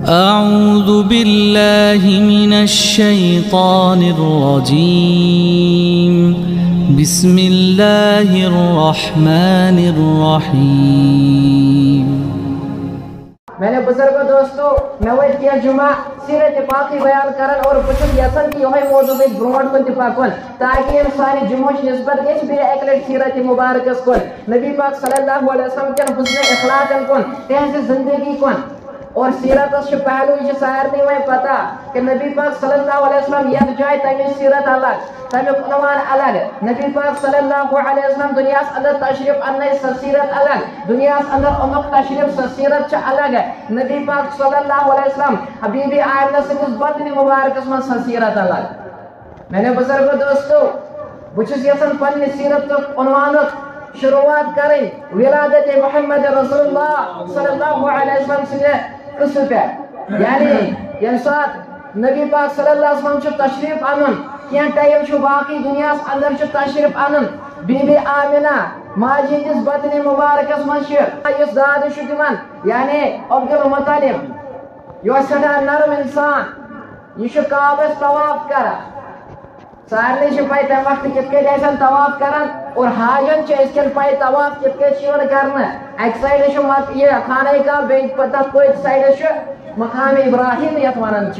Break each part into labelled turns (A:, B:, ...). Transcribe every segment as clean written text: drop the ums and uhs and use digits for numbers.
A: أعوذ بالله من الشيطان الرجيم بسم الله الرحمن الرحيم
B: मैंने बुजुर्गों दोस्तों मैं किया जुमा सीरत पाकी बयान करन और कुछ यसन की यही मौजू पे ब्रोड को पाकन ताकि इंसान जुमोश निस्बत के भी एक लेट सीरत मुबारक को नबी पाक सल्लल्लाहु अलैहि वसल्लम के हुस्न इखलाक को तहज़ जिंदगी को और सीरत से पहलू ये सारनी में पता कि नबी पाक सल्लल्लाहु अलैहि वसल्लम यह जाए तमी सीरत अलग तमी कुनवान अलग नबी पाक सल्लल्लाहु अलैहि वसल्लम दुनिया अंदर तशरीफ अन्ने सीरत अलग दुनिया अंदर उमक तशरीफ सीरत च अलग है नबी पाक सल्लल्लाहु अलैहि वसल्लम हबीबी आयशा से बदनी मुबारक में सीरत अलग मैंने बुजुर्गों दोस्तों बुझस यसन पन्ने सीरत तो उन्वान शुरुआत करें विलादत मोहम्मद रसूलुल्लाह सल्लल्लाहु अलैहि वसल्लम से कस पे यानी ये साथ नबी पाक सल्लल्लाहु अलैहि वसल्लम तशरीफ अनन क्या टाइम बाकी दुनिया अंदर तशरीफ अनन बीबी आमिना माजी इस बतनी मुबारक इस दाद दिमान यानी अब्दुल मुत्तलिब यह सदा नरम इंसान यह काबस तवाफ करा सारे पाई तम वक्त कित तवाफ करान और हाजन पाई तवाफ कित करना अक साइड यह खाना का पता कोई साइड मकाम इब्राहिम ये वन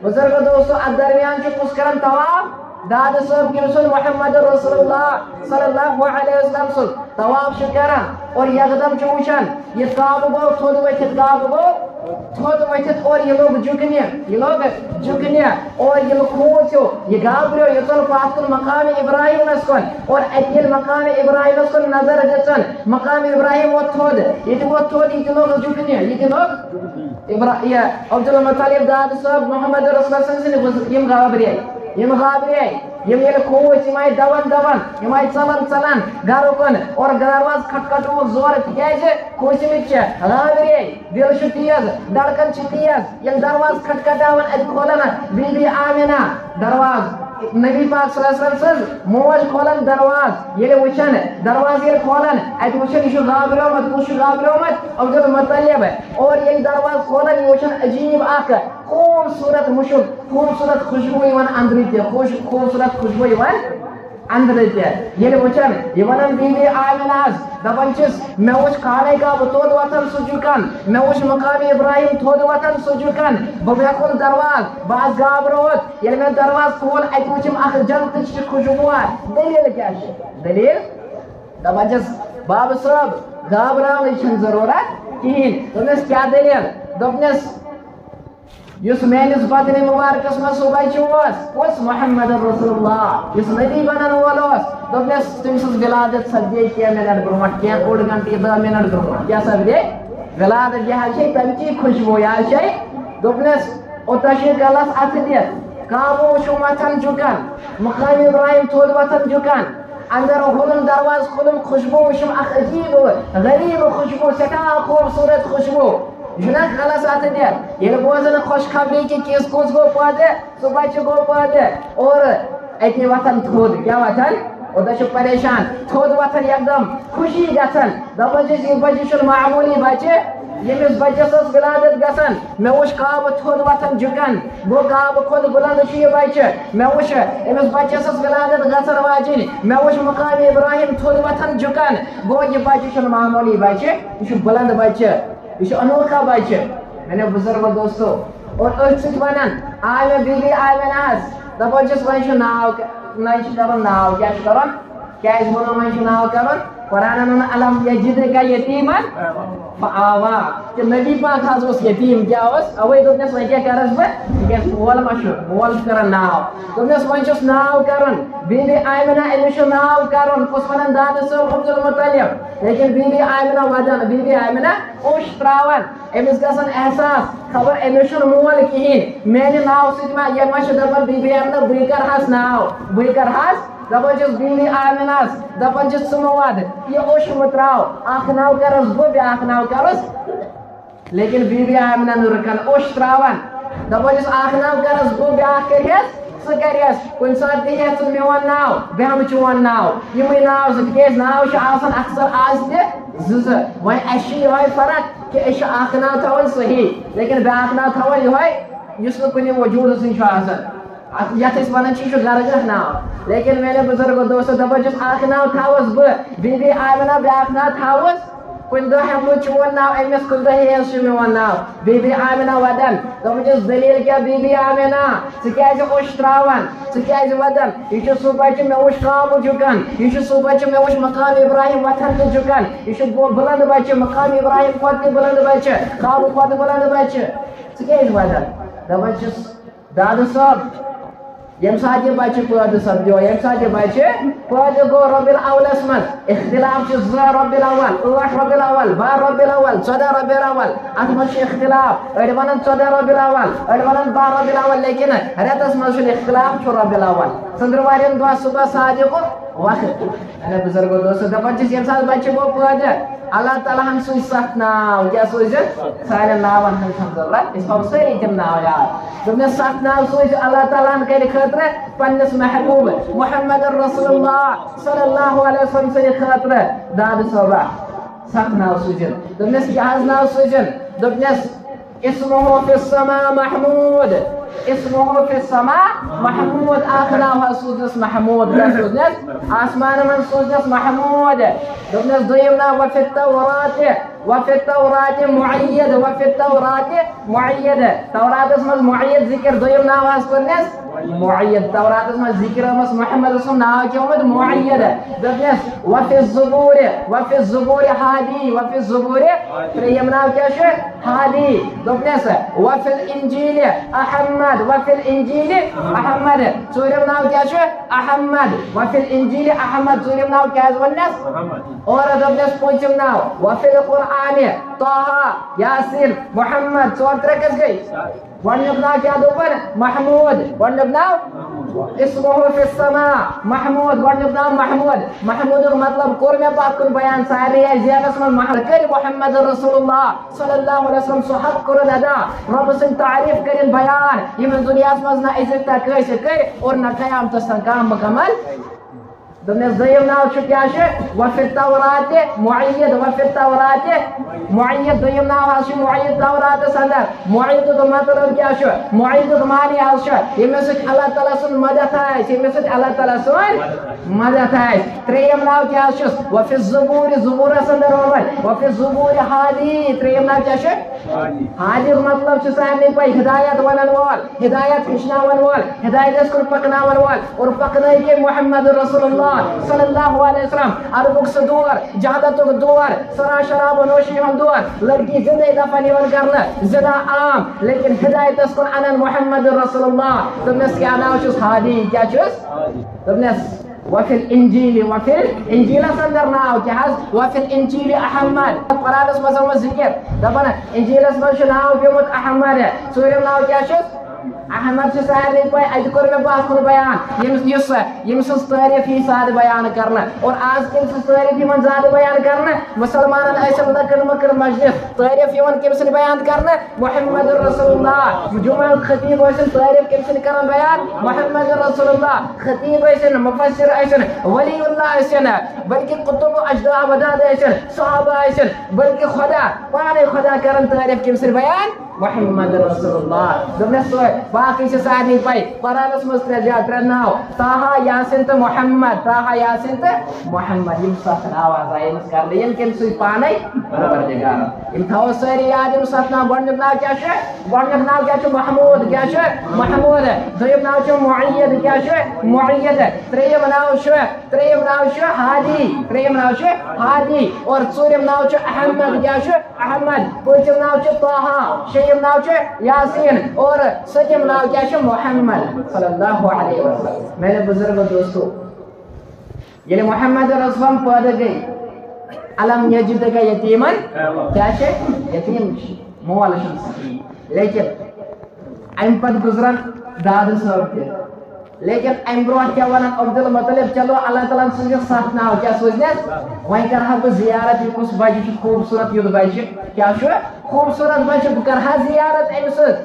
B: बुजुर्ग दोस्तों अत दरमियान कुछ कर तवाफ दाद साहब किमसन मोहम्मद रसूलुल्लाह सल्लल्लाहु अलैहि वसल्लम सुन तवाफ करान और यकदम वुचान यह काब गो थोद वथित काब गो थोद वथित और ये लोग झुकने और ये लोग खोचो ये गाबरियो ये तो पातुल मकाम इब्राहिम कन और अतिल मकाम इब्राहिम कन नजर गचन मकाम इब्राहिम वो थोद ये लोग झुकने ये लोग इब्राहिम अब्दुल मुत्तलिब दाद साहब मोहम्मद रसूलुल्लाह सल्लल्लाहु अलैहि वसल्लम यम गाबरे यम खोच यम दवन यम चलन घर कन और दरवाज खटखटो जोर तज खोचमित गाबरे दिल तेज धड़कन तेज ये दरवाज खटखटावन अत खोलन बीबी आमिना दरवाज नबी पाक सल्लल्लाहु अलैहि वसल्लम मोज खोलन दरवाज ये वुचन दरवाज ये खोलन अत वुचन यह गाबरोमत कुछ गाबरोमत अब्दुल मुत्तलिब और ये दरवाज खोलन ये वुचन अजीब अख खूबसूरत मुशुक खूबसूरत खुशबू अंदर खूबसूरत खुशबू अंदर ये वुचन ये वन बीबी आमिनाज दपन मे वो खाने का तोद वतन सुजुकन मे वो मकाम इब्राहिम थोद वतन सुजुकन बेकुल दरवाज बस गाबरोत ये मे दरवाज खोल अत वुचम जन्नत खुशबू दलील क्या दलील दपन बाब साहब घबरान जरूरत कहें दोपस क्या दलील दोपनस युस मेनिस बदनी मुबारकस में सो बच मोहम्मद रसूलुल्लाह युस नबी बनन वोल दोपनस तमिस विलादत सपदे क्या मिनट ब्रोट क्या 1 घंटे 10 मिनट ब्रोट क्या सपदे विलादत यह तमची खुशबू यह दोपनस ओतशे गलस अथ दित काबो वथन झुकन मकाम इब्राहिम थोद वथन झुकन अंदर खुलम दरवाज खुलम खुशबू वुचम अजीब गरीब खुशबू सठा खूबसूरत खुशबू जुनक गलस अत दित ये बोजन खुशखबरी कि किस कुछ गो पादे सो बच्चे गो पादे और अति वथन थोद क्या वथन और परेशान थोद वथन एकदम खुशी गसन दपन ये बच्चे मामूली बच्चे यमिस बच्चस विलादत गसन मे वो काब थोद वथन झुकन वो काब खुद बुलंद ये बच्चे मे वो अमिस बच्चस विलादत गसन वाजिन मे वो मकाम इब्राहिम थोद वथन झुकन गो ये बच्चे मामूली बच्चे ये बुलंद बच्चे ये अनोखा बच्चे मैंने बुजुर्ग दोस्तों और वन आय बीबी आमिना दपान वन नाव नाव क्या नाव कर कुरान अलम यजिद का यतीमन फआवा कि नबी पाक यतीम क्या अवे दोपनस वन क्या करस बह मोल मशहूर मोल कर नाव दोपनस वन नाव कर बीबी आमिना अमिस नाव कर कुछ वन दाद साहब अब्दुल मुत्तलिब लेकिन बीबी आमिना वदन बीबी आमिना ओश त्रावन अमिस गसन एहसास खबर अमिस मोल कहें मेरे नाव सह ये दपान बीबी आमिना बह कर नाव बह कर दपान बीबी आमिनास दपान सुमवद ये ओश मुत्राव अख नाव करस बह ब्या नाव करस लेकिन बीबी आमिना रुकन ओश त्रावन दपान अख नाव करस बह ब्या करस सह कुन सात मे वन नाव बह चोन नाव यम नाव नाव अक्सर आज زٕ وۄنۍ اَسہِ چھِ یِہوٚے فرق کہِ أسۍ چھِ اکھ ناو تھاوان صحیح لیکن بیٛاکھ ناو تھاوان یِہوٚے یُس نہٕ کُنہِ وجوٗدسٕے چھُ آسان یَتھ أسۍ وَنان چھِ یہِ چھُ گرگاہ ناو لیکن میٛانیو بُزرگو دوستو دَپان چھُس اکھ ناو تھاوَس بہٕ بی بی آمِنہ بیٛاکھ ناو تھاوَس کُنہِ دۄہ ہٮ۪مہٕ بہٕ چون ناو أمِس کُنہِ دۄہ ہیٚیَس چھُ میون ناو بی بی آمِنہ وَدَن دَپان چھُس دٔلیٖل کیٛاہ بی بی آمِنہ ژٕ کیٛازِ اوٚش ترٛاوان ژٕ کیٛازِ وَدَن یہِ چھُ سُہ بَچہِ مےٚ وُچھ کامہٕ جُکان یہِ چھُ سُہ بَچہِ مےٚ وُچھ مقام اِبراہیٖم وۄتھان تہٕ جُکان یہِ چھُ بُلنٛد بَچہِ مقام اِبراہیٖم کھۄتہٕ تہِ بُلنٛد بَچہِ کعبہٕ کھۄتہٕ بُلنٛد بَچہِ ژٕ کیٛازِ وَدَن دَپان چھُس دادٕ صٲب ییٚمہِ ساتہٕ یہِ بَچہِ پٲدٕ سَپدیو ییٚمہِ ساتہٕ یہِ بَچہِ پٲدٕ گوٚو رۄبیُل اولَس منٛز اختلاف چھُ 2 رۄبیُل اول 8 رۄبیُل اول 12 رۄبیُل اول 14 رۄبیُل اول اَتھ منٛز چھُ اختلاف أڑۍ وَنان 14 رۄبیُل اول أڑۍ وَنان 12 رۄبیُل اول لیکن رٮ۪تَس منٛز چھُنہٕ اختلاف چھُ رۄبیُل اول ژٔنٛدٕروارٮ۪ن دۄہ صُبح صادقُک وقت بُزرگو دوستو دَپان چھِس ییٚمہِ ساتہٕ بَچہِ گوٚو پٲدٕ اللہ تعالیٰ ہن سوٗزۍ 7 ناو کیٛاہ سوٗزِن سانٮ۪ن ناوَن ہٕنٛز چھَنہٕ ضروٗرت أسۍ تھاوو سٲری تِم ناو یاد دوٚپنَس 7 ناو سوٗزۍ اللہ تعالیٰ ہن کَرِ خٲطرٕ پنٛنِس محبوٗب محمد رسول اللہ صلی اللہ علیہ وسلم سٕنٛدِ خٲطرٕ دادٕ صٲبہ 7 ناو سوٗزِن دوٚپنَس کیٛاہ حظ ناو سوٗزِن دوٚپنَس اسمہ فی السما محموٗد اسمہ فی السما محموٗد اکھ ناو حظ سوٗزنَس محموٗد کیٛاہ سوٗزنَس آسمانَن منٛز سوٗزنَس محموٗد دوٚپنَس دوٚیِم ناو وفی التوراۃ مُعید وفی التوراۃ مُعید توراتَس منٛز مُعید ذِکر دوٚیِم ناو حظ کوٚرنَس مُعید توراتَس منٛز ذِکر آمٕژ محمد سُنٛد ناو کیٛاہ آمُت مُعید دوٚپنَس وفی الزبوٗرِ ہادی وفی الزبوٗرِ ترٛیٚیِم ناو کیٛاہ چھُ ہادی دوٚپنَس وفی الانجیٖلِ احمد وفی الانجیٖلِ احمد ژوٗرِم ناو کیٛاہ چھُ احمد وفی الانجیٖلِ احمد ژوٗرِم ناو کیٛاہ حظ ووٚننَس اور دوٚپنَس پوٗنٛژِم ناو وفی القرآنِ طٰہٰ یاسیٖن محمد 4 3 کٔژ گٔے گۄڈٕنیُک ناو کیٛاہ دوٚپُن محموٗد گۄڈٕنیُک ناو اسمہ فی السما محموٗد گۄڈٕنیُک ناو محموٗد محموٗدُک مطلب کوٚر مےٚ پَتھ کُن بیان سارنٕے آسہِ ذہنَس منٛز محل کٔرۍ محمد رسول اللہ صلی اللہ علیہ وسلم سُہ حق کوٚرُن ادا رۄبہٕ سٕنٛدۍ تعریٖف کٔرِنۍ بیان یِمن دُنیاہَس منٛز نہ أزیُک تہ کٲنٛسہِ کٔرۍ اور نہ قیامتَس تام کانٛہہ مُکمل دوٚپنَس دوٚیِم ناو چھُ کیٛاہ چھُ وفی التوراۃ مُعید وفی التوراۃ مُعید دوٚیِم ناو حظ چھُ مُعید توراتَس اَنٛدر مُعیدُک مطلب کیٛاہ چھُ مُعیدُک معنے حظ چھُ ییٚمِس سۭتۍ اللہ تعالیٰ سُنٛد مدد آسہِ ییٚمِس سۭتۍ اللہ تعالیٰ سُنٛد مدد آسہِ ترٛیٚیِم ناو کیٛاہ حظ چھُس وفی الزبوٗرِ زبوٗرَس اَنٛدر آمُت وفی الزبوٗرِ ہادی ترٛیٚیِم ناو کیٛاہ چھُ ہادیُک مطلب چھُ سارنٕے پَے ہدایت وَنن وول ہدایت ہیٚچھناوَن وول ہدایتَس کُن پَکناوَن وول اور پَکنٲیِکھ محمد رسول اللہ صلی اللہ علیہ وسلم عربُک سُہ دور جہادتُک دور سرا شراب و نوشی ہُنٛد دور لڑکی زندے دفن یِوان کرنہٕ زنا عام لیکن ہدایتَس کُن اَنن محمد رسول اللہ دوٚپنَس کیٛاہ ناو چھُس ہادی کیٛاہ چھُس دوٚپنَس وفی الانجیٖلِ وفی الانجیٖلَس اَنٛدر ناو کیٛاہ حظ وفی الانجیٖلِ احمد قرآنَس منٛز آمُت ذِکر دَپان انجیٖلَس منٛز چھُ ناو پیوٚمُت احمد ژوٗرِم ناو کیٛاہ چھُس احمد چھُ سارنٕے پَے اَتہِ کوٚر مےٚ پَتھ کُن بیان ییٚمہِ سٕنٛز تعریٖف یی زیادٕ بیان کرنہٕ اور آز کٔمۍ سٕنٛز تعریٖف یِوان زیادٕ بیان کرنہٕ مُسلمانن ٲسِن لۄکٕٹ مۄکٕٹ مجلس تعریٖف یِوان کٔمۍ سٕنٛدۍ بیان کرنہٕ محمد رسول اللہ جمعہ خطیٖب ٲسِن تعریٖف کٔمۍ سٕنٛدۍ کران بیان محمد رسول اللہ خطیٖب ٲسِن مُفسِر ٲسِن ولی اللہ ٲسِن بلکہِ قطب ابداد ٲسِن صحابہ ٲسِن بلکہِ خۄدا پانے خۄدا کران تعریٖف کٔمۍ سٕنٛدۍ بیان محمد رسول اللہ دوٚپنَس باقٕے چھِ سارنٕے پَے قرآنَس منٛز 3 ناو طٰہٰ یاسیٖن تہٕ محمد طٰہٰ یاسیٖن تہٕ محمد یِم 7 ناو حظ آیہِ أمِس کرنہٕ یِم کٔمۍ سۭتۍ پانے پروردگار یِم تھاوو سٲری یاد یِم 7 ناو گۄڈٕنیُک ناو کیٛاہ چھُ گۄڈٕنیُک ناو کیٛاہ چھُ محموٗد کیٛاہ چھُ محموٗد دوٚیِم ناو چھُ مُعید کیٛاہ چھُ مُعید ترٛیٚیِم ناو چھُ ہادی ترٛیٚیِم ناو چھُ ہادی اور ژوٗرِم ناو چھُ احمد کیٛاہ چھُ احمد پوٗنٛژِم ناو چھُ طٰہٰ شیٚیِم ناو چھُ یاسیٖن اور سٔتِم ناو کیٛاہ چھُ محمد صلی اللہ علیہ وسلم میرے بزرگ دوستو ییٚلہِ محمد رسول پٲدٕ گٔے علم یجدک یتیٖمن کیٛاہ چھِ یتیٖم چھِ مول چھُنہٕ صحیح لیکن اَمہِ پتہٕ گُزرن دادٕ صٲب تہِ لیکن اَمہِ برونٛٹھ کیٛاہ وَنان عبدالمطلب چلو اللہ تعالیٰ ہن سوٗزِکھ 7 ناو کیٛاہ سوٗزنَس وۄنۍ کرٕ ہا بہٕ زِیارت یہِ کُس بچہِ چھُ خوٗبصوٗرت یُتھ بچہِ کیٛاہ چھُ خوٗبصوٗرت بچہِ بہٕ کرٕ ہا زِیارت أمۍ سٕنٛز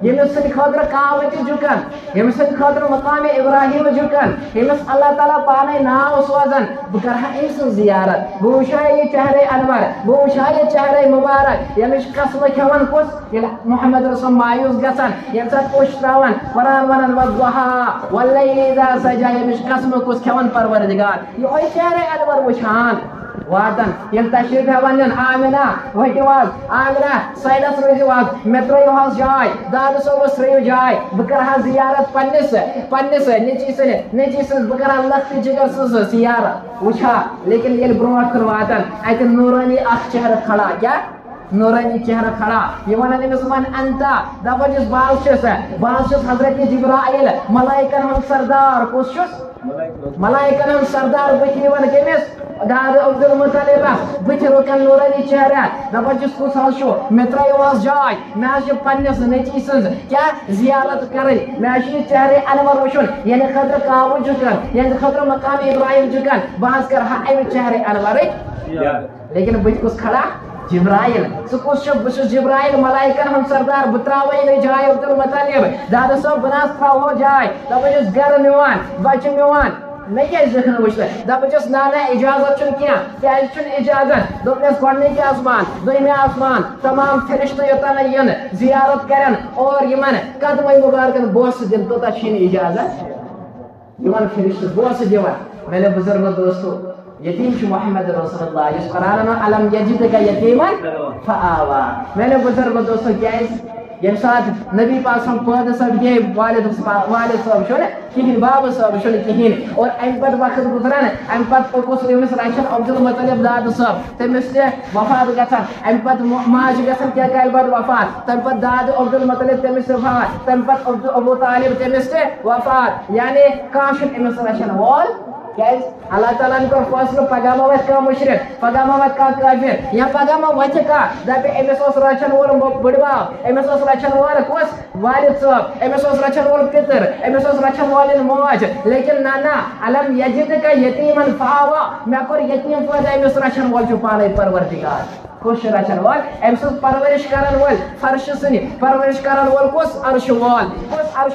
B: यमिस खतर कावत झुकन यमिस खतर मकाम इब्राहिम झुकन यमिस अल्लाह ताला पाने नाव सोजन बह करहा अम्स जियारत बह वुचा ये चेहरे अनवर बह वुचा ये चेहरे मुबारक यमिस कसम खेवन कुस मोहम्मद रसूल मायूस गसन यम साथ पोश त्रावन कुरान वनन वद्दुहा वल्लैलि इज़ा सजा यमिस कसम कुस खेवन परवरदिगार ये चेहरे अनवर वुचान वातन यम तशरीफ हेवन आमिना वहटिवाज आमिना साइडस रोजवाज मेट्रो हाउस जाय दाद सोबस रयो जाय बकरहा जियारत पन्निस नेची सन बकरहा लख्त जिगर सस जियारत वुचा लेकिन ये ब्रोट कर वातन अत नूरानी अख चेहरा खड़ा क्या नूरानी चेहरा खड़ा ये वनन मुसलमान अंता दबजिस बालशस हजरत जिब्राइल मलाइकन हम सरदार कुछ मलाइकन सरदार बखीवन केमिस दाद अब्दुल मुत्तलिब बथ रोकन नूरानी चेहरा दबजिस कुछ हशो मेट्रो वाज जाय मैं पन्निस नेची सज क्या जियारत कर मैं चेहरे अनवर वुचन यानी खतर काबू झुकन यानी खतर मकाम इब्राहिम झुकन बहस कर हा चेहरे अनवर लेकिन बथ कुछ खड़ा जिब्राइल सकुश जिब्राइल मलाइकन हम सरदार बत्रावे ने जाय अब्दुल मुत्तलिब दादा सब बनास थ्राव जाय दबजिस गर निवान बच निवान मैं क्या देखना वुचन दबजिस नाना इजाजत छुन क्या छुन इजाजत दोपनस गडने के आसमान दोइमे आसमान तमाम फरिश्ते योतन यन जियारत करन और यमन कदम मुबारकन बोस दिन तो छिन इजाजत यमन फरिश्ते बोस दिवन मेरे बुजुर्ग दोस्तों यतीम मोहम्मद रसूलुल्लाह इस कुरान में अलम यजिदका यतीमन फआवा मैंने बुजुर्ग दोस्तों क्या यम साथ नबी पाक हम पैदा सब ये वालिद साहब छो कहीं बाब साहब छो कहीं और अम पे वक्त गुजरान अम पे यमिस रचन अब्दुल मुत्तलिब दाद साहब तमिस वफात गसान अम पे माज गसान क्या काल बाद वफात तम पे दाद अब्दुल मुत्तलिब तमिस वफात तम पे अबू तालिब तमिस वफात यानी काश यमिस रचन वॉल अल्लाह ताला को फैसला पगामा वत का मुशरिक पगामा वत का काफिर या पगामा वत का दबे एमएस ओस रचन वोल बड़वा एमएस ओस रचन वोल कोस वालिद साहब एमएस ओस रचन वोल पितर एमएस ओस रचन वोल मौज लेकिन नाना अलम यजिद का यतीमन फावा मैं को यतीम पैदा एमएस रचन वोल जो पाले परवरदिगार खुश रचन वोल एमस परवरिश करन वोल फर्श सनी परवरिश करन वोल कोस अर्श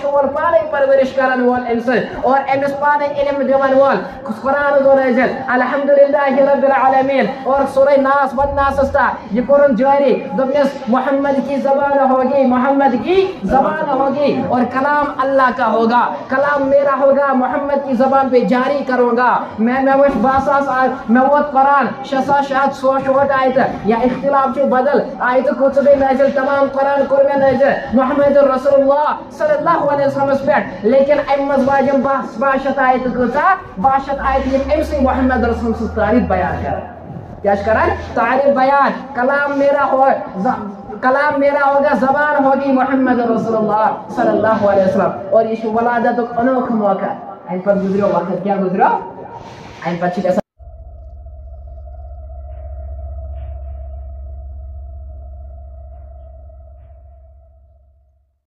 B: वोल पाले परवरिश करन वोल एमस और एमस पाले इल्म देवन वोल कुरान दो नजल अल्हम्दुलिल्लाहि रब्बिल आलमीन और सूरह नास व नास अस्ता ये कुरान जारी दुनियास मोहम्मद की ज़बान होगी मोहम्मद की ज़बान होगी और कलाम अल्लाह का होगा कलाम मेरा होगा मोहम्मद की ज़बान पे जारी करूंगा मैं वो बासास मैं वो कुरान शसा शाद सोशोट आयत या इख्तिलाफ जो बदल आयत कुछ भी नजल तमाम कुरान कुरान नजल मोहम्मद रसूलुल्लाह सल्लल्लाहु अलैहि वसल्लम पे लेकिन अम्मस बाजम बाशत आयत कुचा बाशत आयत ये एमसी मोहम्मद रसूल से तारीफ बयान कर क्या करन तारीफ बयान कलाम मेरा होगा ज़बान होगी मोहम्मद रसूलुल्लाह सल्लल्लाहु अलैहि वसल्लम और ये वलादत अनोखा मौका इन पर गुजरो वक्त क्या गुजरो इन पर